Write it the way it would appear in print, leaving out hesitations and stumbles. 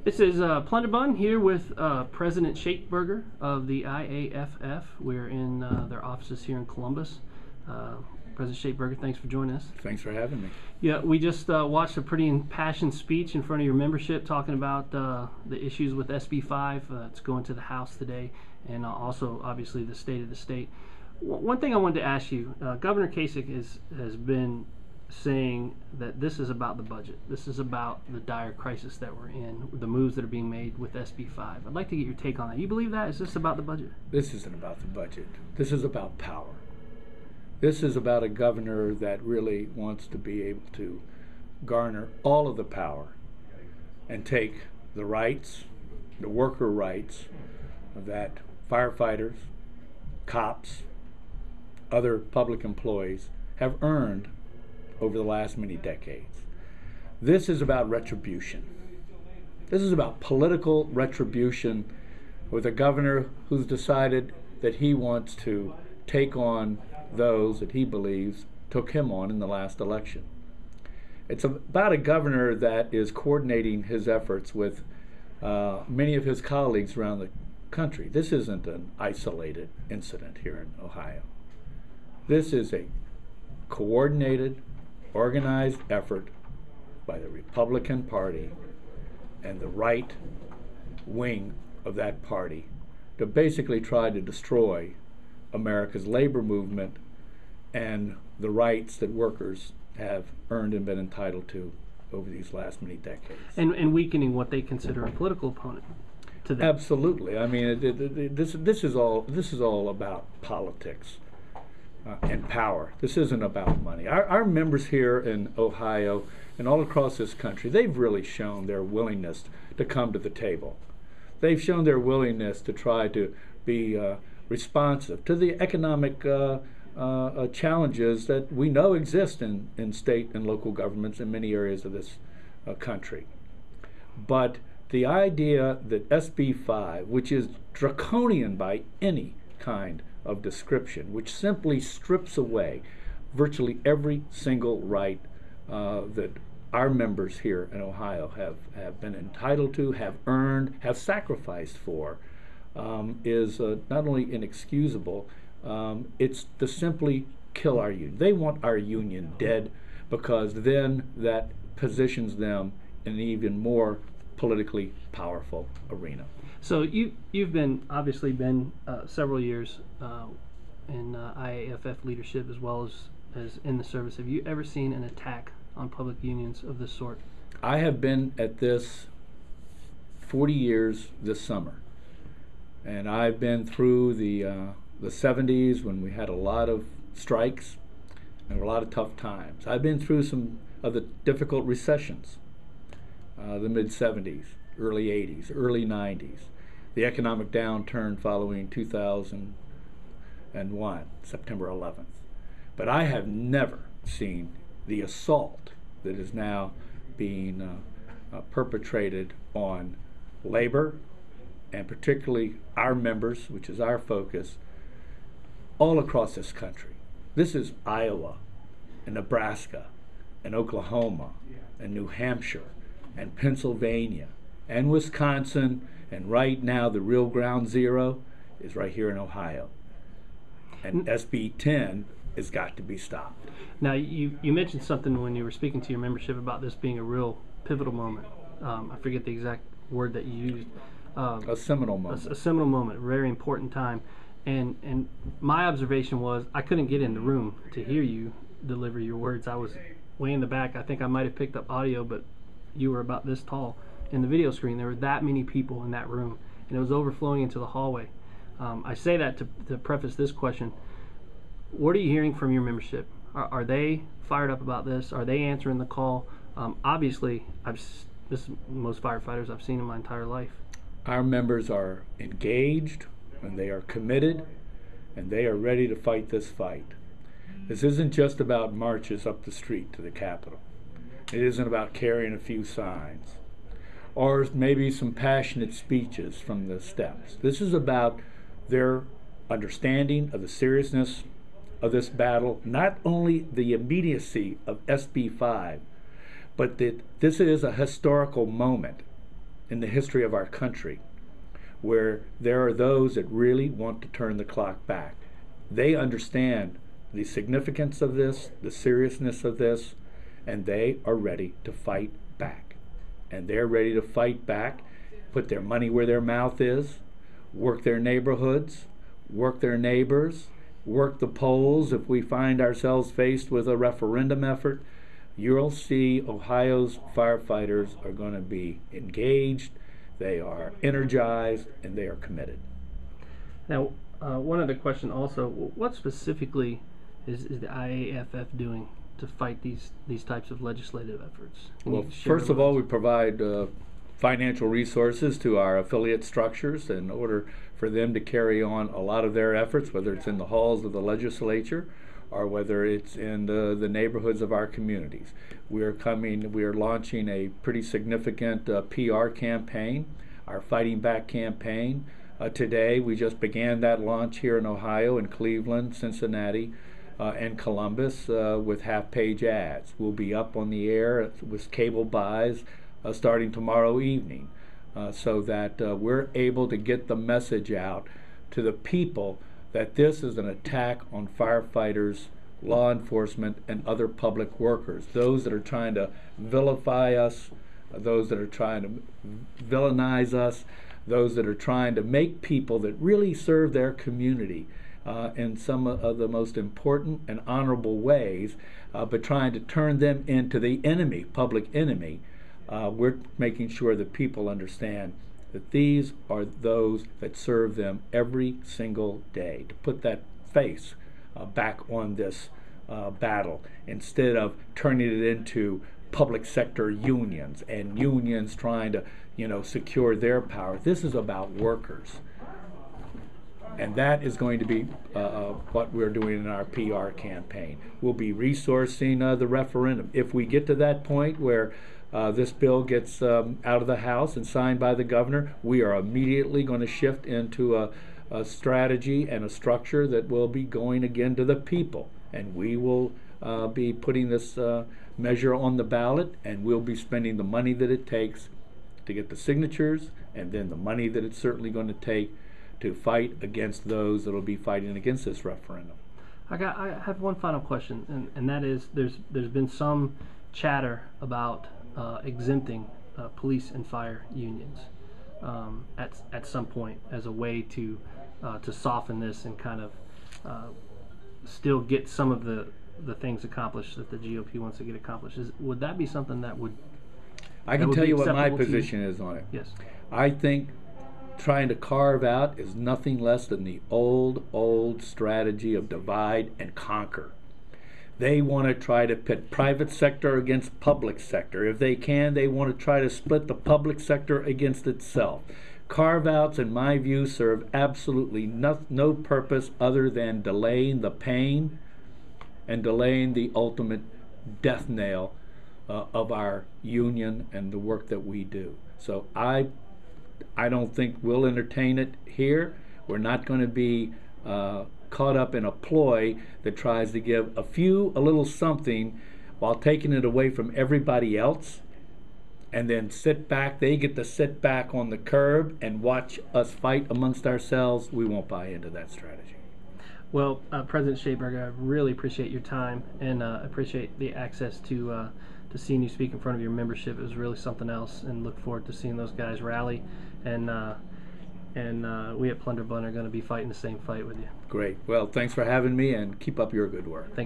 This is Plunderbun here with President Schaitberger of the IAFF. We're in their offices here in Columbus. President Schaitberger, thanks for joining us. Thanks for having me. Yeah, we just watched a pretty impassioned speech in front of your membership talking about the issues with SB5. It's going to the House today, and also, obviously, the state of the state. One thing I wanted to ask you, Governor Kasich has been saying that this is about the budget. This is about the dire crisis that we're in, the moves that are being made with SB5. I'd like to get your take on that. You believe that? Is this about the budget? This isn't about the budget. This is about power. This is about a governor that really wants to be able to garner all of the power and take the rights, the worker rights that firefighters, cops, other public employees have earned over the last many decades. This is about retribution. This is about political retribution with a governor who's decided that he wants to take on those that he believes took him on in the last election. It's about a governor that is coordinating his efforts with many of his colleagues around the country. This isn't an isolated incident here in Ohio. This is a coordinated, organized effort by the Republican Party and the right wing of that party to basically try to destroy America's labor movement and the rights that workers have earned and been entitled to over these last many decades. And weakening what they consider a political opponent to them. Absolutely. I mean, this is all about politics. And power. This isn't about money. Our members here in Ohio and all across this country, they've really shown their willingness to come to the table. They've shown their willingness to try to be responsive to the economic challenges that we know exist in state and local governments in many areas of this country. But the idea that SB5, which is draconian by any kind of description, which simply strips away virtually every single right that our members here in Ohio have been entitled to, have earned, have sacrificed for, is not only inexcusable, it's to simply kill our union. They want our union dead because then that positions them in an even more politically powerful arena. So you've obviously been several years in IAFF leadership as well as in the service. Have you ever seen an attack on public unions of this sort? I have been at this 40 years this summer, and I've been through the 70s when we had a lot of strikes and a lot of tough times. I've been through some of the difficult recessions, the mid-70s, early 80s, early 90s. The economic downturn following 2001, September 11th. But I have never seen the assault that is now being perpetrated on labor, and particularly our members, which is our focus, all across this country. This is Iowa and Nebraska and Oklahoma and New Hampshire and Pennsylvania and Wisconsin, and right now the real ground zero is right here in Ohio. And SB10 has got to be stopped. Now, you mentioned something when you were speaking to your membership about this being a real pivotal moment. I forget the exact word that you used. A seminal moment. A seminal moment, a very important time. And my observation was I couldn't get in the room to hear you deliver your words. I was way in the back. I think I might have picked up audio, but you were about this tall in the video screen. There were that many people in that room, and it was overflowing into the hallway. I say that to preface this question. What are you hearing from your membership? Are they fired up about this? Are they answering the call? Obviously, this is most firefighters I've seen in my entire life. Our members are engaged, and they are committed, and they are ready to fight this fight. This isn't just about marches up the street to the Capitol. It isn't about carrying a few signs or maybe some passionate speeches from the steps. This is about their understanding of the seriousness of this battle, not only the immediacy of SB5, but that this is a historical moment in the history of our country where there are those that really want to turn the clock back. They understand the significance of this, the seriousness of this, and they are ready to fight back. And they're ready to fight back, put their money where their mouth is, work their neighborhoods, work their neighbors, work the polls. If we find ourselves faced with a referendum effort, you'll see Ohio's firefighters are going to be engaged, they are energized, and they are committed. Now, one other question also, what specifically is the IAFF doing to fight these types of legislative efforts? Well, first of all, we provide financial resources to our affiliate structures in order for them to carry on a lot of their efforts, whether it's in the halls of the legislature or whether it's in the neighborhoods of our communities. We are launching a pretty significant PR campaign, our Fighting Back campaign. Today, we just began that launch here in Ohio, in Cleveland, Cincinnati, and Columbus with half-page ads. We'll be up on the air with cable buys starting tomorrow evening so that we're able to get the message out to the people that this is an attack on firefighters, law enforcement, and other public workers, those that are trying to vilify us, those that are trying to villainize us, those that are trying to make people that really serve their community in some of the most important and honorable ways, but trying to turn them into the enemy, public enemy. We're making sure that people understand that these are those that serve them every single day, to put that face back on this battle instead of turning it into public sector unions and unions trying to, secure their power. This is about workers. And that is going to be what we're doing in our PR campaign. We'll be resourcing the referendum. If we get to that point where this bill gets out of the House and signed by the governor, we are immediately going to shift into a strategy and a structure that will be going again to the people. And we will be putting this measure on the ballot, and we'll be spending the money that it takes to get the signatures, and then the money that it's certainly going to take to fight against those that will be fighting against this referendum. I have one final question, and that is there's been some chatter about exempting police and fire unions at some point as a way to soften this and kind of still get some of the things accomplished that the GOP wants to get accomplished. Would that be something that would? I can tell you what my position is on it. Yes. I think trying to carve out is nothing less than the old strategy of divide and conquer. They want to try to pit private sector against public sector. If they can, they want to try to split the public sector against itself. Carve-outs, in my view, serve absolutely no purpose other than delaying the pain and delaying the ultimate death knell of our union and the work that we do. So I don't think we'll entertain it here. We're not going to be caught up in a ploy that tries to give a little something while taking it away from everybody else, and then they get to sit back on the curb and watch us fight amongst ourselves. We won't buy into that strategy. Well, President Schaitberger, I really appreciate your time and appreciate the access to seeing you speak in front of your membership. It was really something else, and look forward to seeing those guys rally. And we at Plunder Bun are going to be fighting the same fight with you. Great. Well, thanks for having me, and keep up your good work. Thank you.